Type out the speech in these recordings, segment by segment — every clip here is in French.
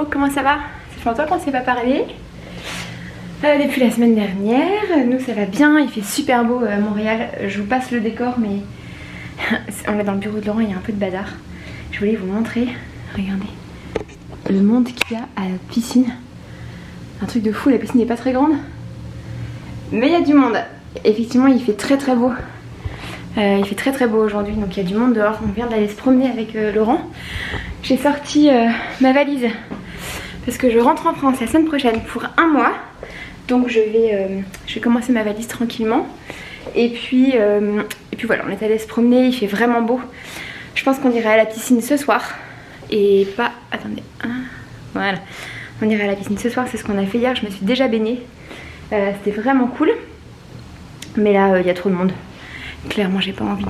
comment ça va? Ça fait longtemps qu'on ne s'est pas parlé. Depuis la semaine dernière, nous ça va bien, il fait super beau à Montréal. Je vous passe le décor mais on est dans le bureau de Laurent, il y a un peu de bazar. Je voulais vous montrer, regardez, le monde qu'il y a à la piscine. Un truc de fou, la piscine n'est pas très grande. Mais il y a du monde. Effectivement il fait très beau. Il fait très beau aujourd'hui, donc il y a du monde dehors. On vient d'aller se promener avec Laurent. J'ai sorti ma valise parce que je rentre en France la semaine prochaine pour un mois. Donc je vais commencer ma valise tranquillement. Et puis voilà, on est allé se promener, il fait vraiment beau. Je pense qu'on ira à la piscine ce soir. Et pas... Attendez. Voilà. On ira à la piscine ce soir, c'est ce qu'on a fait hier. Je me suis déjà baignée. C'était vraiment cool. Mais là, il y a trop de monde. Clairement, j'ai pas envie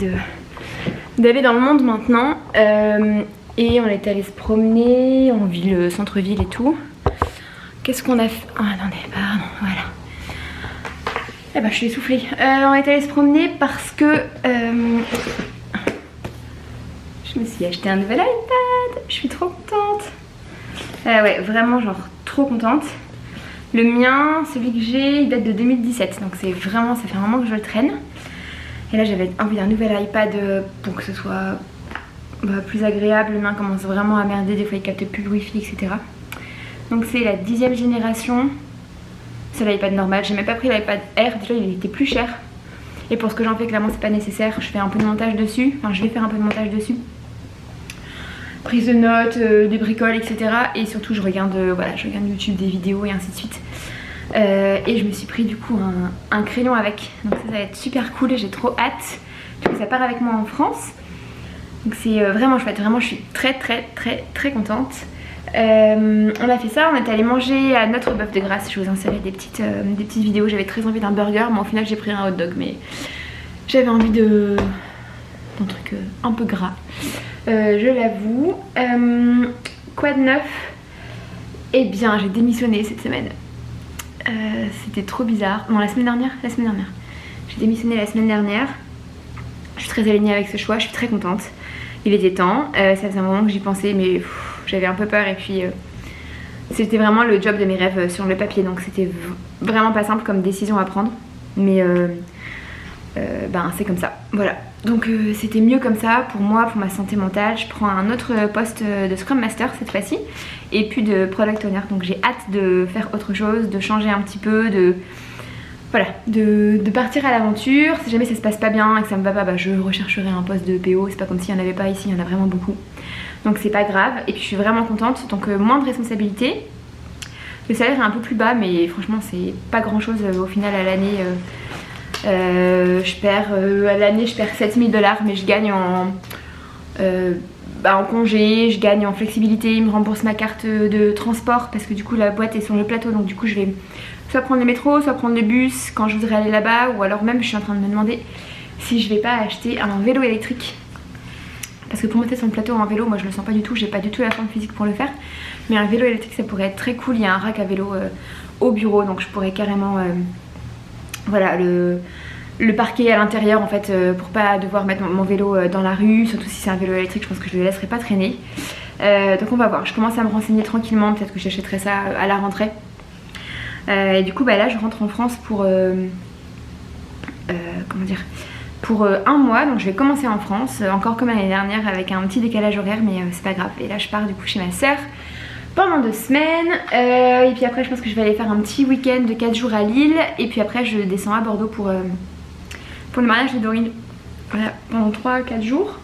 d'aller dans le monde maintenant. Et on est allé se promener en ville, centre-ville et tout. Qu'est-ce qu'on a fait? Oh, attendez, pardon, voilà. Eh ben, je suis essoufflée. On est allé se promener parce que je me suis acheté un nouvel iPad. Je suis trop contente. Ouais, vraiment, genre, trop contente. Le mien, celui que j'ai, il date de 2017. Donc, c'est vraiment, ça fait un moment que je le traîne. Et là, j'avais envie d'un nouvel iPad pour que ce soit plus agréable. Le mien commence vraiment à merder. Des fois, il capte plus le Wi-Fi, etc. Donc c'est la 10e génération. C'est l'iPad normal. J'ai même pas pris l'iPad Air. Déjà il était plus cher. Et pour ce que j'en fais, clairement c'est pas nécessaire. Je fais un peu de montage dessus. Enfin je vais faire un peu de montage dessus. Prise de notes, des bricoles, etc. Et surtout je regarde, voilà, je regarde YouTube, des vidéos et ainsi de suite. Et je me suis pris du coup un crayon avec. Donc ça va être super cool et j'ai trop hâte. Du coup ça part avec moi en France. Donc c'est vraiment chouette. Vraiment je suis très contente. On a fait ça, on est allé manger à Notre Bœuf de Grasse. Je vous insérais des petites vidéos. J'avais très envie d'un burger, mais au final j'ai pris un hot dog. Mais j'avais envie d'un truc un peu gras, je l'avoue. Quoi de neuf? Eh bien j'ai démissionné cette semaine. C'était trop bizarre. Non, la semaine dernière. J'ai démissionné la semaine dernière. Je suis très alignée avec ce choix, je suis très contente. Il était temps, ça faisait un moment que j'y pensais mais j'avais un peu peur et puis c'était vraiment le job de mes rêves sur le papier, donc c'était vraiment pas simple comme décision à prendre, mais ben c'est comme ça, voilà. Donc c'était mieux comme ça pour moi, pour ma santé mentale. Je prends un autre poste de Scrum Master cette fois-ci et puis de Product Owner, donc j'ai hâte de faire autre chose, de changer un petit peu, voilà, de partir à l'aventure. Si jamais ça se passe pas bien et que ça me va pas, bah, je rechercherai un poste de PO. C'est pas comme s'il n'y en avait pas ici, il y en a vraiment beaucoup. Donc c'est pas grave. Et puis je suis vraiment contente. Donc moins de responsabilités. Le salaire est un peu plus bas, mais franchement c'est pas grand chose au final à l'année. À l'année je perds 7000 $, mais je gagne en congé, je gagne en flexibilité. Ils me remboursent ma carte de transport parce que du coup la boîte est sur le plateau, donc du coup je vais soit prendre le métro, soit prendre le bus quand je voudrais aller là-bas, ou alors même je suis en train de me demander si je vais pas acheter un vélo électrique. Parce que pour monter sur le plateau en vélo, moi je le sens pas du tout, j'ai pas du tout la forme physique pour le faire. Mais un vélo électrique ça pourrait être très cool, il y a un rack à vélo au bureau, donc je pourrais carrément voilà, le parquer à l'intérieur en fait pour pas devoir mettre mon vélo dans la rue, surtout si c'est un vélo électrique, je pense que je le laisserai pas traîner. Donc on va voir, je commence à me renseigner tranquillement, peut-être que j'achèterai ça à la rentrée. Et du coup bah là je rentre en France pour comment dire, pour un mois, donc je vais commencer en France encore comme l'année dernière avec un petit décalage horaire, mais c'est pas grave. Et là je pars du coup chez ma soeur pendant 2 semaines et puis après je pense que je vais aller faire un petit week-end de 4 jours à Lille et puis après je descends à Bordeaux pour le mariage de Dorine, voilà, pendant 3-4 jours.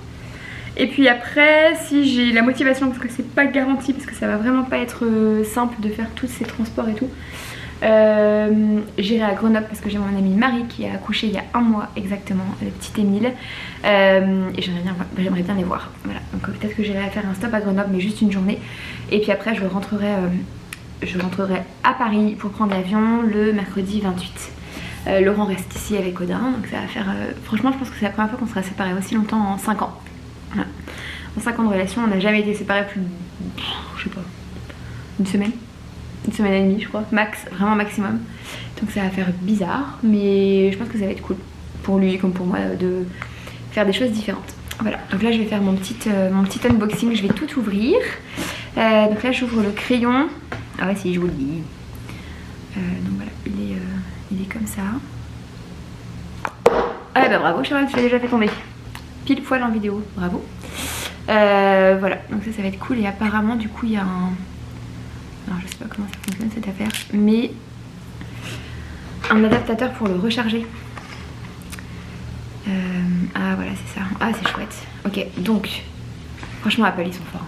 Et puis après si j'ai la motivation, parce que c'est pas garanti, parce que ça va vraiment pas être simple de faire tous ces transports et tout, j'irai à Grenoble parce que j'ai mon amie Marie qui a accouché il y a un mois exactement, le petit Émile, et j'aimerais bien les voir, voilà. Donc peut-être que j'irai faire un stop à Grenoble, mais juste une journée. Et puis après je rentrerai à Paris pour prendre l'avion le mercredi 28. Laurent reste ici avec Odin, donc ça va faire franchement je pense que c'est la première fois qu'on sera séparés aussi longtemps en 5 ans, voilà. En 5 ans de relation on n'a jamais été séparés plus de, je sais pas, une semaine et demie je crois, max, vraiment maximum. Donc ça va faire bizarre, mais je pense que ça va être cool pour lui comme pour moi de faire des choses différentes. Voilà, donc là je vais faire mon petit unboxing, je vais tout ouvrir. Donc là j'ouvre le crayon. Ah ouais, c'est joli. Donc voilà, il est comme ça. Ah bah bravo Charlotte, tu l'as déjà fait tomber. Pile poil en vidéo, bravo. Voilà, donc ça va être cool. Et apparemment du coup il y a un... Alors je sais pas comment ça fonctionne cette affaire, mais un adaptateur pour le recharger. Ah voilà, c'est ça. Ah c'est chouette. Ok, donc franchement Apple ils sont forts.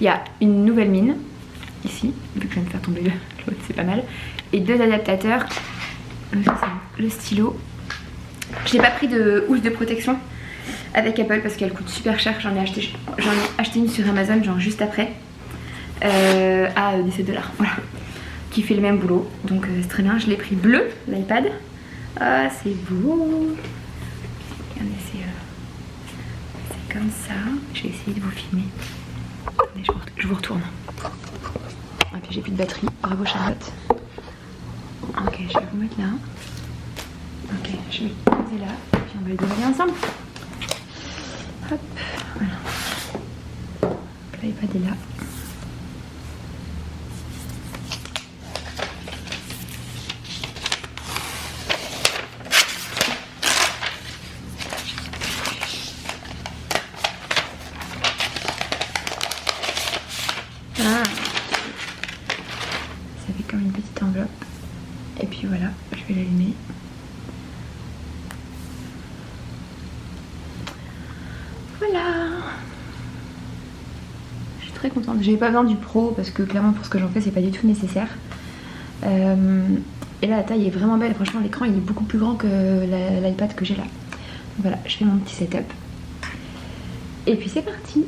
Il y a une nouvelle mine ici, vu que je viens de faire tomber l'autre, c'est pas mal. Et 2 adaptateurs. Le stylo. Je n'ai pas pris de housse de protection avec Apple parce qu'elle coûte super cher. J'en ai acheté une sur Amazon genre juste après à 17 $. Voilà. Qui fait le même boulot. Donc c'est très bien. Je l'ai pris bleu, l'iPad. Ah c'est beau. Regardez, c'est comme ça. Je vais essayer de vous filmer. Attendez, je vous retourne. Ok, j'ai plus de batterie. Bravo Charlotte. Ok, je vais vous mettre là. Ok, je vais poser là. Puis on va le dérouler ensemble. Hop, voilà. L'iPad est là. Ah. Ça fait comme une petite enveloppe. Et puis voilà, je vais l'allumer. Voilà. Je suis très contente. J'avais pas besoin du pro parce que clairement pour ce que j'en fais c'est pas du tout nécessaire. Et là la taille est vraiment belle. Franchement l'écran il est beaucoup plus grand que l'iPad que j'ai là. Donc voilà, je fais mon petit setup. Et puis c'est parti.